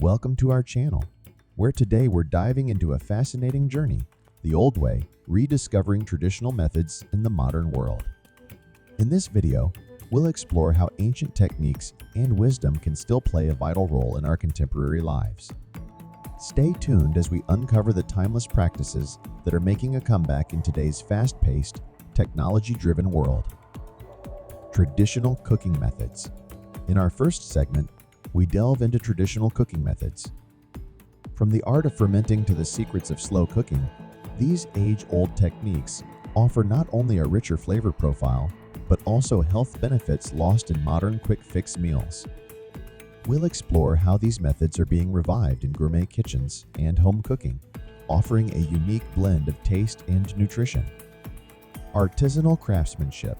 Welcome to our channel, where today we're diving into a fascinating journey, the old way, rediscovering traditional methods in the modern world. In this video, we'll explore how ancient techniques and wisdom can still play a vital role in our contemporary lives. Stay tuned as we uncover the timeless practices that are making a comeback in today's fast-paced, technology-driven world. Traditional cooking methods. In our first segment, we delve into traditional cooking methods. From the art of fermenting to the secrets of slow cooking, these age-old techniques offer not only a richer flavor profile, but also health benefits lost in modern quick-fix meals. We'll explore how these methods are being revived in gourmet kitchens and home cooking, offering a unique blend of taste and nutrition. Artisanal craftsmanship.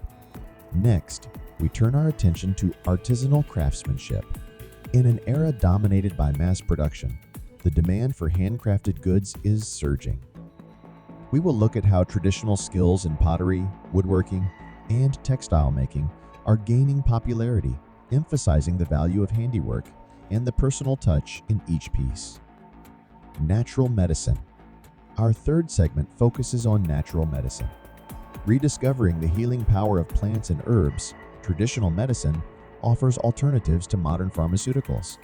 Next, we turn our attention to artisanal craftsmanship. In an era dominated by mass production, the demand for handcrafted goods is surging. We will look at how traditional skills in pottery, woodworking, and textile making are gaining popularity, emphasizing the value of handiwork and the personal touch in each piece. Natural medicine. Our third segment focuses on natural medicine. Rediscovering the healing power of plants and herbs, traditional medicine offers alternatives to modern pharmaceuticals.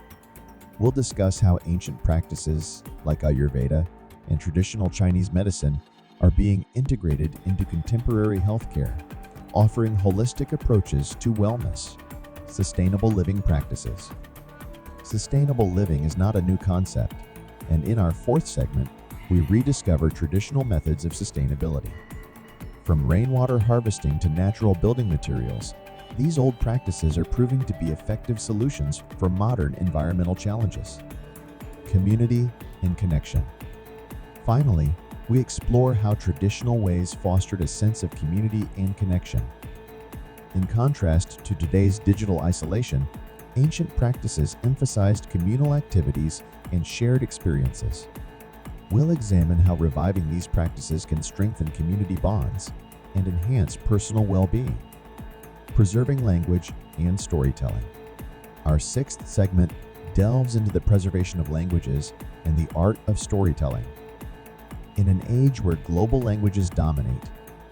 We'll discuss how ancient practices like Ayurveda and traditional Chinese medicine are being integrated into contemporary healthcare, offering holistic approaches to wellness. Sustainable living practices. Sustainable living is not a new concept, and in our fourth segment, we rediscover traditional methods of sustainability. From rainwater harvesting to natural building materials, these old practices are proving to be effective solutions for modern environmental challenges. Community and connection. Finally, we explore how traditional ways fostered a sense of community and connection. In contrast to today's digital isolation, ancient practices emphasized communal activities and shared experiences. We'll examine how reviving these practices can strengthen community bonds and enhance personal well-being. Preserving language and storytelling. Our sixth segment delves into the preservation of languages and the art of storytelling. In an age where global languages dominate,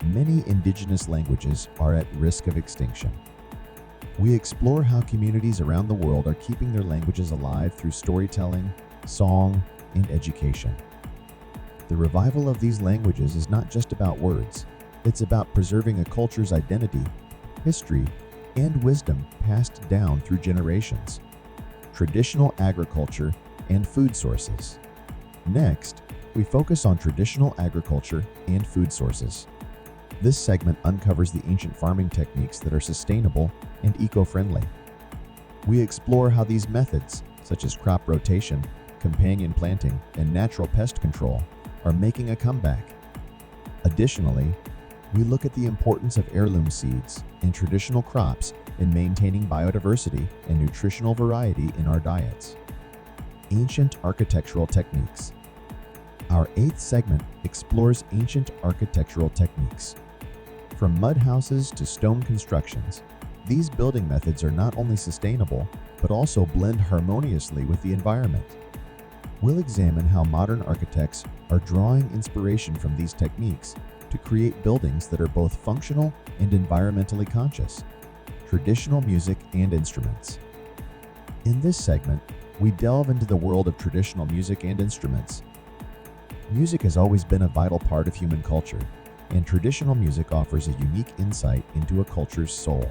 many indigenous languages are at risk of extinction. We explore how communities around the world are keeping their languages alive through storytelling, song, and education. The revival of these languages is not just about words, it's about preserving a culture's identity, history, and wisdom passed down through generations. Traditional agriculture and food sources. Next, we focus on traditional agriculture and food sources. This segment uncovers the ancient farming techniques that are sustainable and eco-friendly. We explore how these methods, such as crop rotation, companion planting, and natural pest control, are making a comeback. Additionally, we look at the importance of heirloom seeds and traditional crops in maintaining biodiversity and nutritional variety in our diets. Ancient architectural techniques. Our eighth segment explores ancient architectural techniques. From mud houses to stone constructions, these building methods are not only sustainable, but also blend harmoniously with the environment. We'll examine how modern architects are drawing inspiration from these techniques to create buildings that are both functional and environmentally conscious. Traditional music and instruments. In this segment, we delve into the world of traditional music and instruments. Music has always been a vital part of human culture, and traditional music offers a unique insight into a culture's soul.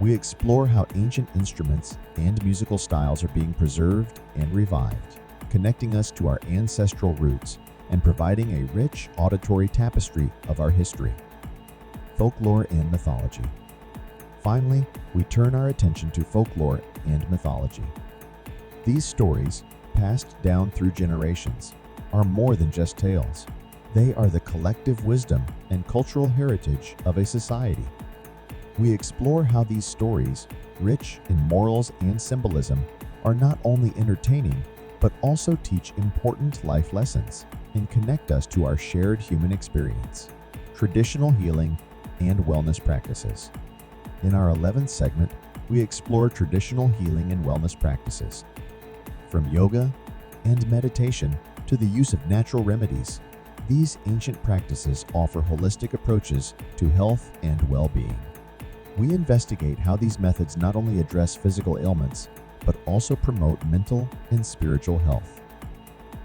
We explore how ancient instruments and musical styles are being preserved and revived, connecting us to our ancestral roots and providing a rich auditory tapestry of our history. Folklore and mythology. Finally, we turn our attention to folklore and mythology. These stories, passed down through generations, are more than just tales. They are the collective wisdom and cultural heritage of a society. We explore how these stories, rich in morals and symbolism, are not only entertaining, but also teach important life lessons and connect us to our shared human experience. Traditional healing and wellness practices. In our 11th segment, we explore traditional healing and wellness practices. From yoga and meditation to the use of natural remedies, these ancient practices offer holistic approaches to health and well-being. We investigate how these methods not only address physical ailments, but also promote mental and spiritual health.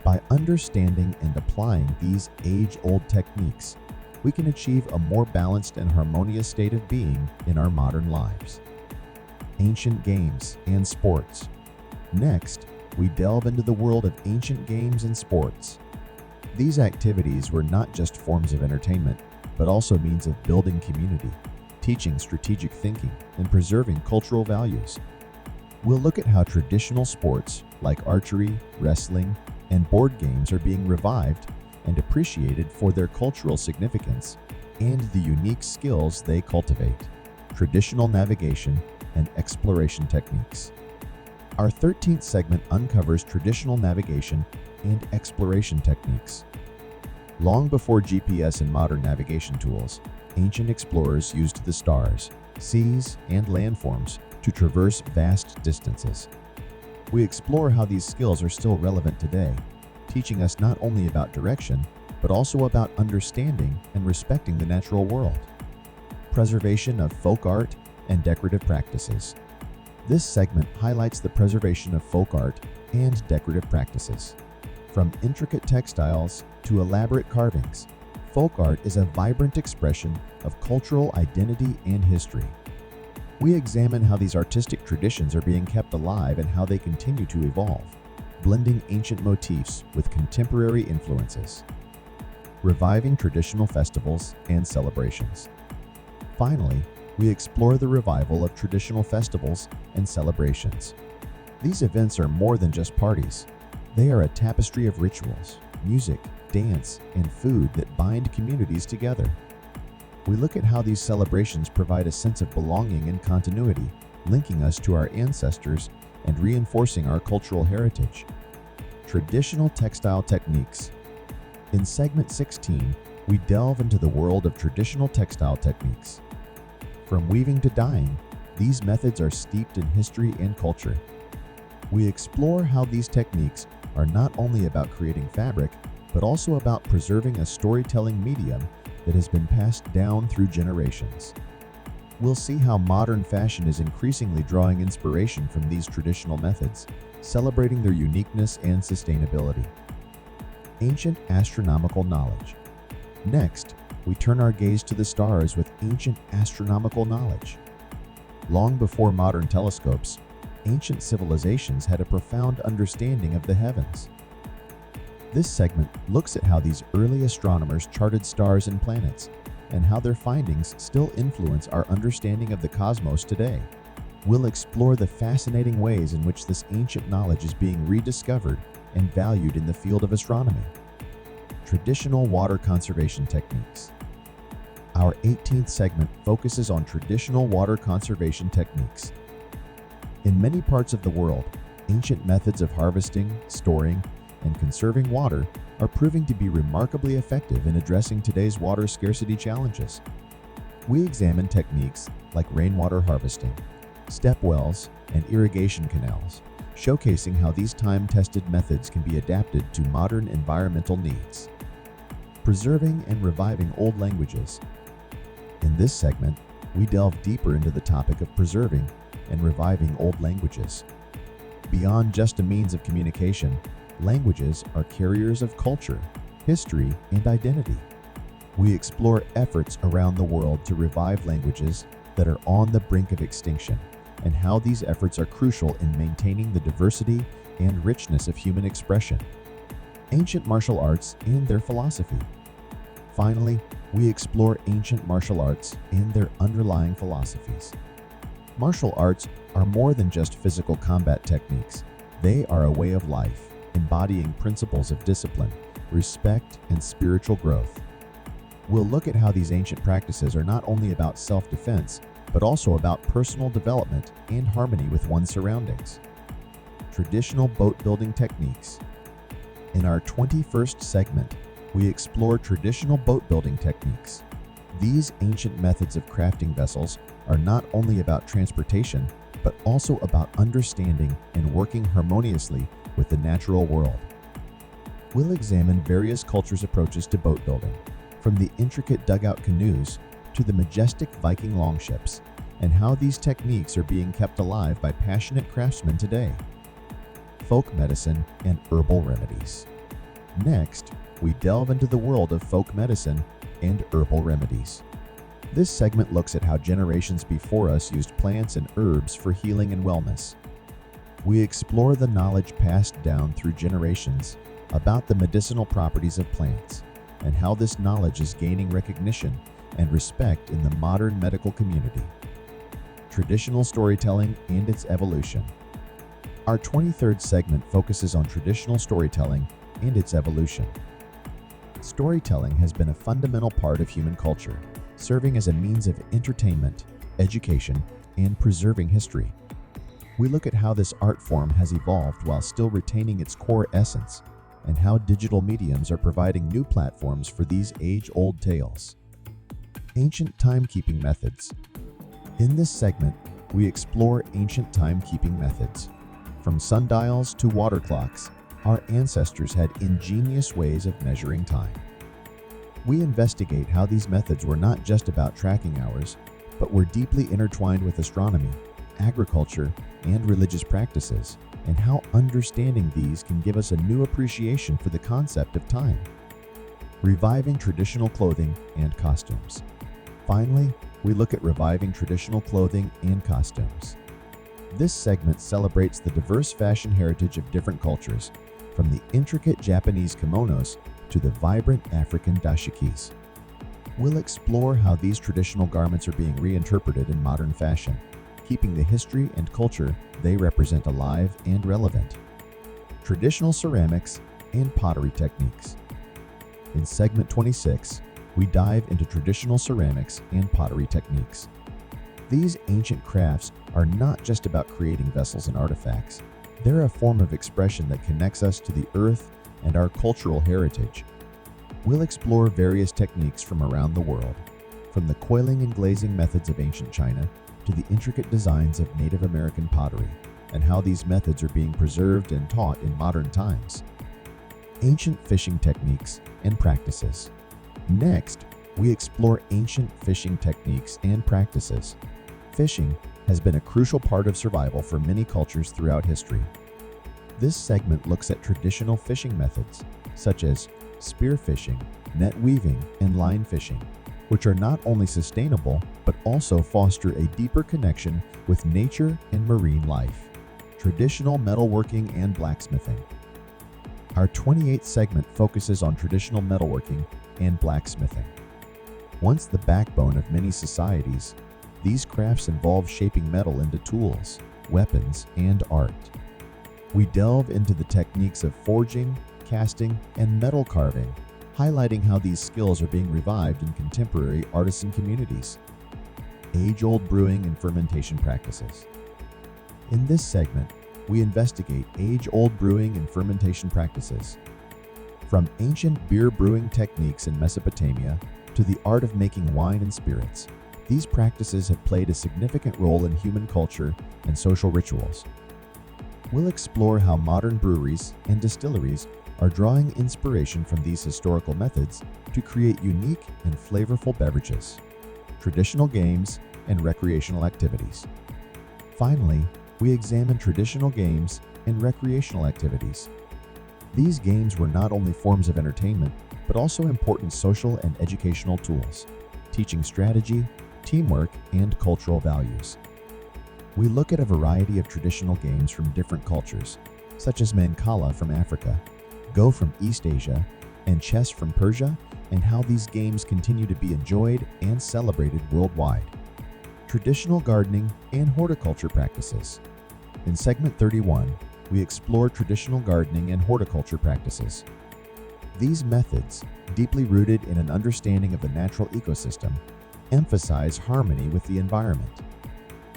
By understanding and applying these age-old techniques, we can achieve a more balanced and harmonious state of being in our modern lives. Ancient games and sports. Next, we delve into the world of ancient games and sports. These activities were not just forms of entertainment, but also means of building community, teaching strategic thinking, and preserving cultural values. We'll look at how traditional sports like archery, wrestling, and board games are being revived and appreciated for their cultural significance and the unique skills they cultivate. Traditional navigation and exploration techniques. Our 13th segment uncovers traditional navigation and exploration techniques. Long before GPS and modern navigation tools, ancient explorers used the stars, seas, and landforms to traverse vast distances. We explore how these skills are still relevant today, teaching us not only about direction, but also about understanding and respecting the natural world. Preservation of folk art and decorative practices. This segment highlights the preservation of folk art and decorative practices. From intricate textiles to elaborate carvings, folk art is a vibrant expression of cultural identity and history. We examine how these artistic traditions are being kept alive and how they continue to evolve, blending ancient motifs with contemporary influences. Reviving traditional festivals and celebrations. Finally, we explore the revival of traditional festivals and celebrations. These events are more than just parties. They are a tapestry of rituals, music, dance, and food that bind communities together. We look at how these celebrations provide a sense of belonging and continuity, linking us to our ancestors and reinforcing our cultural heritage. Traditional textile techniques. In segment 16, we delve into the world of traditional textile techniques. From weaving to dyeing, these methods are steeped in history and culture. We explore how these techniques are not only about creating fabric, but also about preserving a storytelling medium that has been passed down through generations. We'll see how modern fashion is increasingly drawing inspiration from these traditional methods, celebrating their uniqueness and sustainability. Ancient astronomical knowledge. Next, we turn our gaze to the stars with ancient astronomical knowledge. Long before modern telescopes, ancient civilizations had a profound understanding of the heavens. This segment looks at how these early astronomers charted stars and planets, and how their findings still influence our understanding of the cosmos today. We'll explore the fascinating ways in which this ancient knowledge is being rediscovered and valued in the field of astronomy. Traditional water conservation techniques. Our 18th segment focuses on traditional water conservation techniques. In many parts of the world, ancient methods of harvesting, storing, and conserving water are proving to be remarkably effective in addressing today's water scarcity challenges. We examine techniques like rainwater harvesting, step wells, and irrigation canals, showcasing how these time-tested methods can be adapted to modern environmental needs. Preserving and reviving old languages. In this segment, we delve deeper into the topic of preserving and reviving old languages. Beyond just a means of communication, languages are carriers of culture, history, and identity. We explore efforts around the world to revive languages that are on the brink of extinction, and how these efforts are crucial in maintaining the diversity and richness of human expression. Ancient martial arts and their philosophy. Finally, we explore ancient martial arts and their underlying philosophies. Martial arts are more than just physical combat techniques. They are a way of life, embodying principles of discipline, respect, and spiritual growth. We'll look at how these ancient practices are not only about self-defense, but also about personal development and harmony with one's surroundings. Traditional boat building techniques. In our 21st segment, we explore traditional boat building techniques. These ancient methods of crafting vessels are not only about transportation, but also about understanding and working harmoniously with the natural world. We'll examine various cultures' approaches to boat building, from the intricate dugout canoes to the majestic Viking longships, and how these techniques are being kept alive by passionate craftsmen today. Folk medicine and herbal remedies. Next, we delve into the world of folk medicine and herbal remedies. This segment looks at how generations before us used plants and herbs for healing and wellness. We explore the knowledge passed down through generations about the medicinal properties of plants and how this knowledge is gaining recognition and respect in the modern medical community. Traditional storytelling and its evolution. Our 23rd segment focuses on traditional storytelling and its evolution. Storytelling has been a fundamental part of human culture, serving as a means of entertainment, education, and preserving history. We look at how this art form has evolved while still retaining its core essence, and how digital mediums are providing new platforms for these age-old tales. Ancient timekeeping methods. In this segment, we explore ancient timekeeping methods. From sundials to water clocks, our ancestors had ingenious ways of measuring time. We investigate how these methods were not just about tracking hours, but were deeply intertwined with astronomy, agriculture, and religious practices, and how understanding these can give us a new appreciation for the concept of time. Reviving traditional clothing and costumes. Finally, we look at reviving traditional clothing and costumes. This segment celebrates the diverse fashion heritage of different cultures, from the intricate Japanese kimonos to the vibrant African dashikis. We'll explore how these traditional garments are being reinterpreted in modern fashion, keeping the history and culture they represent alive and relevant. Traditional ceramics and pottery techniques. In segment 26, we dive into traditional ceramics and pottery techniques. These ancient crafts are not just about creating vessels and artifacts. They're a form of expression that connects us to the earth and our cultural heritage. We'll explore various techniques from around the world, from the coiling and glazing methods of ancient China to the intricate designs of Native American pottery, and how these methods are being preserved and taught in modern times. Ancient fishing techniques and practices. Next, we explore ancient fishing techniques and practices. Fishing has been a crucial part of survival for many cultures throughout history. This segment looks at traditional fishing methods, such as spear fishing, net weaving, and line fishing, which are not only sustainable, but also foster a deeper connection with nature and marine life. Traditional metalworking and blacksmithing. Our 28th segment focuses on traditional metalworking and blacksmithing. Once the backbone of many societies, these crafts involve shaping metal into tools, weapons, and art. We delve into the techniques of forging, casting, and metal carving, highlighting how these skills are being revived in contemporary artisan communities. Age-old brewing and fermentation practices. In this segment, we investigate age-old brewing and fermentation practices. From ancient beer brewing techniques in Mesopotamia to the art of making wine and spirits, these practices have played a significant role in human culture and social rituals. We'll explore how modern breweries and distilleries are drawing inspiration from these historical methods to create unique and flavorful beverages, traditional games, and recreational activities. Finally, we examine traditional games and recreational activities. These games were not only forms of entertainment, but also important social and educational tools, teaching strategy, teamwork, and cultural values. We look at a variety of traditional games from different cultures, such as Mancala from Africa, Go from East Asia, and chess from Persia, and how these games continue to be enjoyed and celebrated worldwide. Traditional gardening and horticulture practices. In segment 31, we explore traditional gardening and horticulture practices. These methods, deeply rooted in an understanding of the natural ecosystem, emphasize harmony with the environment.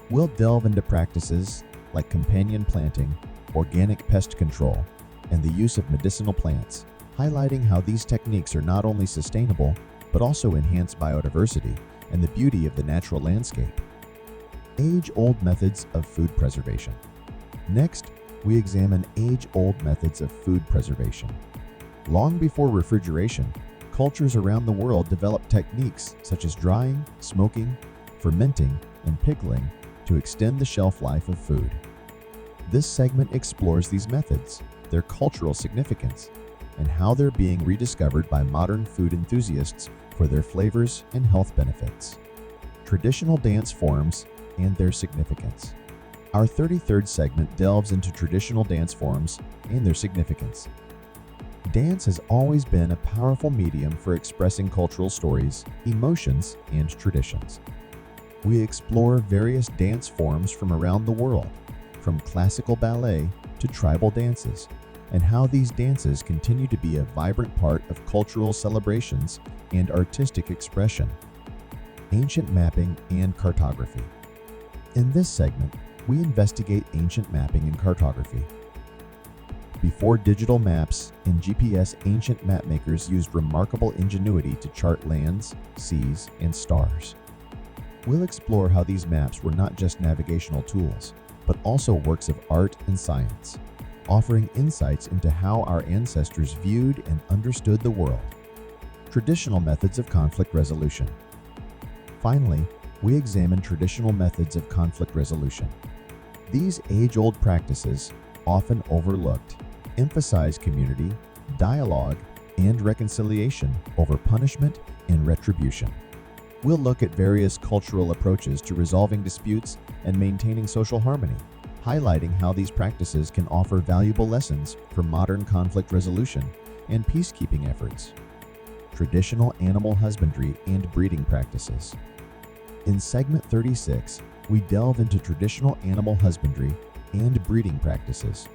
We'll delve into practices like companion planting, organic pest control, and the use of medicinal plants, highlighting how these techniques are not only sustainable, but also enhance biodiversity and the beauty of the natural landscape. Age-old methods of food preservation. Next, we examine age-old methods of food preservation. Long before refrigeration, cultures around the world developed techniques such as drying, smoking, fermenting, and pickling to extend the shelf life of food. This segment explores these methods, their cultural significance, and how they're being rediscovered by modern food enthusiasts for their flavors and health benefits. Traditional dance forms and their significance. Our 33rd segment delves into traditional dance forms and their significance. Dance has always been a powerful medium for expressing cultural stories, emotions, and traditions. We explore various dance forms from around the world, from classical ballet to tribal dances, and how these dances continue to be a vibrant part of cultural celebrations and artistic expression. Ancient mapping and cartography. In this segment, we investigate ancient mapping and cartography. Before digital maps and GPS, ancient mapmakers used remarkable ingenuity to chart lands, seas, and stars. We'll explore how these maps were not just navigational tools, but also works of art and science, offering insights into how our ancestors viewed and understood the world. Traditional methods of conflict resolution. Finally, we examine traditional methods of conflict resolution. These age-old practices, often overlooked, emphasize community, dialogue, and reconciliation over punishment and retribution. We'll look at various cultural approaches to resolving disputes and maintaining social harmony, highlighting how these practices can offer valuable lessons for modern conflict resolution and peacekeeping efforts. Traditional animal husbandry and breeding practices. In segment 36, we delve into traditional animal husbandry and breeding practices.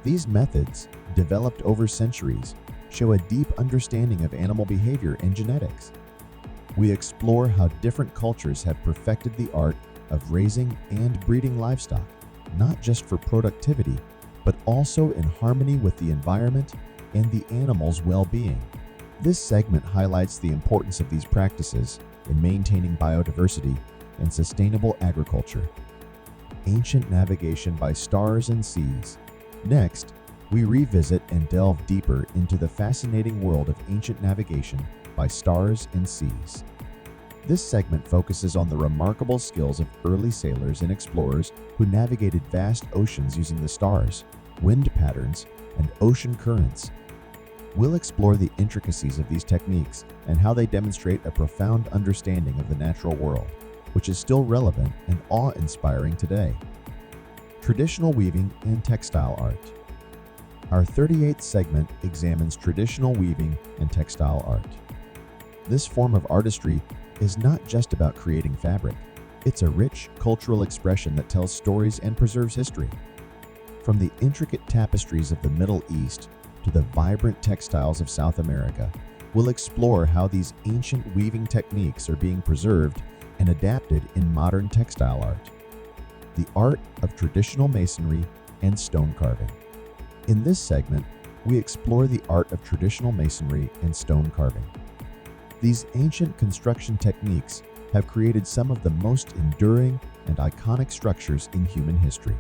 These methods, developed over centuries, show a deep understanding of animal behavior and genetics. We explore how different cultures have perfected the art of raising and breeding livestock, not just for productivity, but also in harmony with the environment and the animal's well-being. This segment highlights the importance of these practices in maintaining biodiversity and sustainable agriculture. Ancient navigation by stars and seas. Next, we revisit and delve deeper into the fascinating world of ancient navigation by stars and seas. This segment focuses on the remarkable skills of early sailors and explorers who navigated vast oceans using the stars, wind patterns, and ocean currents. We'll explore the intricacies of these techniques and how they demonstrate a profound understanding of the natural world, which is still relevant and awe-inspiring today. Traditional weaving and textile art. Our 38th segment examines traditional weaving and textile art. This form of artistry is not just about creating fabric. It's a rich cultural expression that tells stories and preserves history. From the intricate tapestries of the Middle East to the vibrant textiles of South America, we'll explore how these ancient weaving techniques are being preserved and adapted in modern textile art. The art of traditional masonry and stone carving. In this segment, we explore the art of traditional masonry and stone carving. These ancient construction techniques have created some of the most enduring and iconic structures in human history.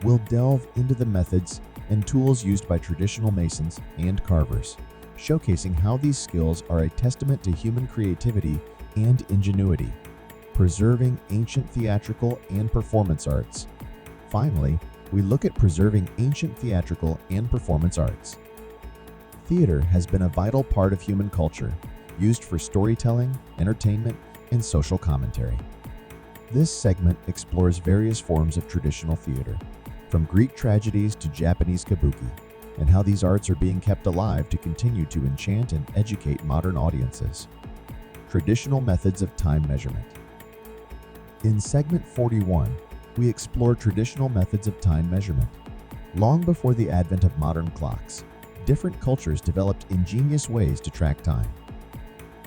We'll delve into the methods and tools used by traditional masons and carvers, showcasing how these skills are a testament to human creativity and ingenuity, preserving ancient theatrical and performance arts. Finally, we look at preserving ancient theatrical and performance arts. Theater has been a vital part of human culture, used for storytelling, entertainment, and social commentary. This segment explores various forms of traditional theater, from Greek tragedies to Japanese kabuki, and how these arts are being kept alive to continue to enchant and educate modern audiences. Traditional methods of time measurement. In segment 41, we explore traditional methods of time measurement. Long before the advent of modern clocks, different cultures developed ingenious ways to track time.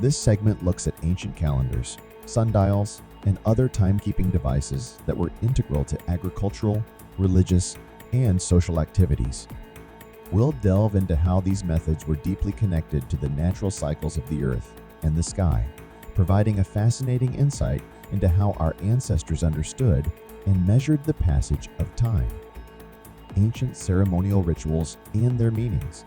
This segment looks at ancient calendars, sundials, and other timekeeping devices that were integral to agricultural, religious, and social activities. We'll delve into how these methods were deeply connected to the natural cycles of the earth and the sky, providing a fascinating insight into how our ancestors understood and measured the passage of time. ancient ceremonial rituals and their meanings.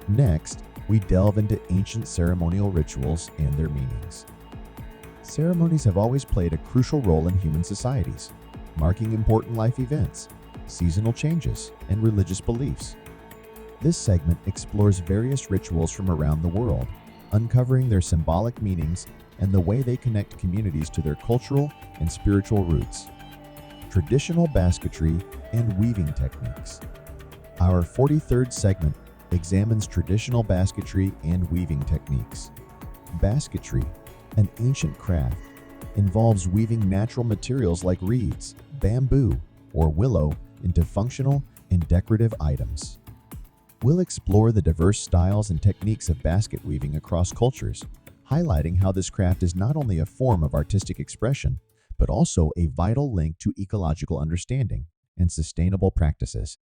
Next, we delve into ancient ceremonial rituals and their meanings. Ceremonies have always played a crucial role in human societies, marking important life events, seasonal changes, and religious beliefs. This segment explores various rituals from around the world, uncovering their symbolic meanings and the way they connect communities to their cultural and spiritual roots. Traditional basketry and weaving techniques. Our 43rd segment examines traditional basketry and weaving techniques. Basketry, an ancient craft, involves weaving natural materials like reeds, bamboo, or willow into functional and decorative items. We'll explore the diverse styles and techniques of basket weaving across cultures, highlighting how this craft is not only a form of artistic expression, but also a vital link to ecological understanding and sustainable practices.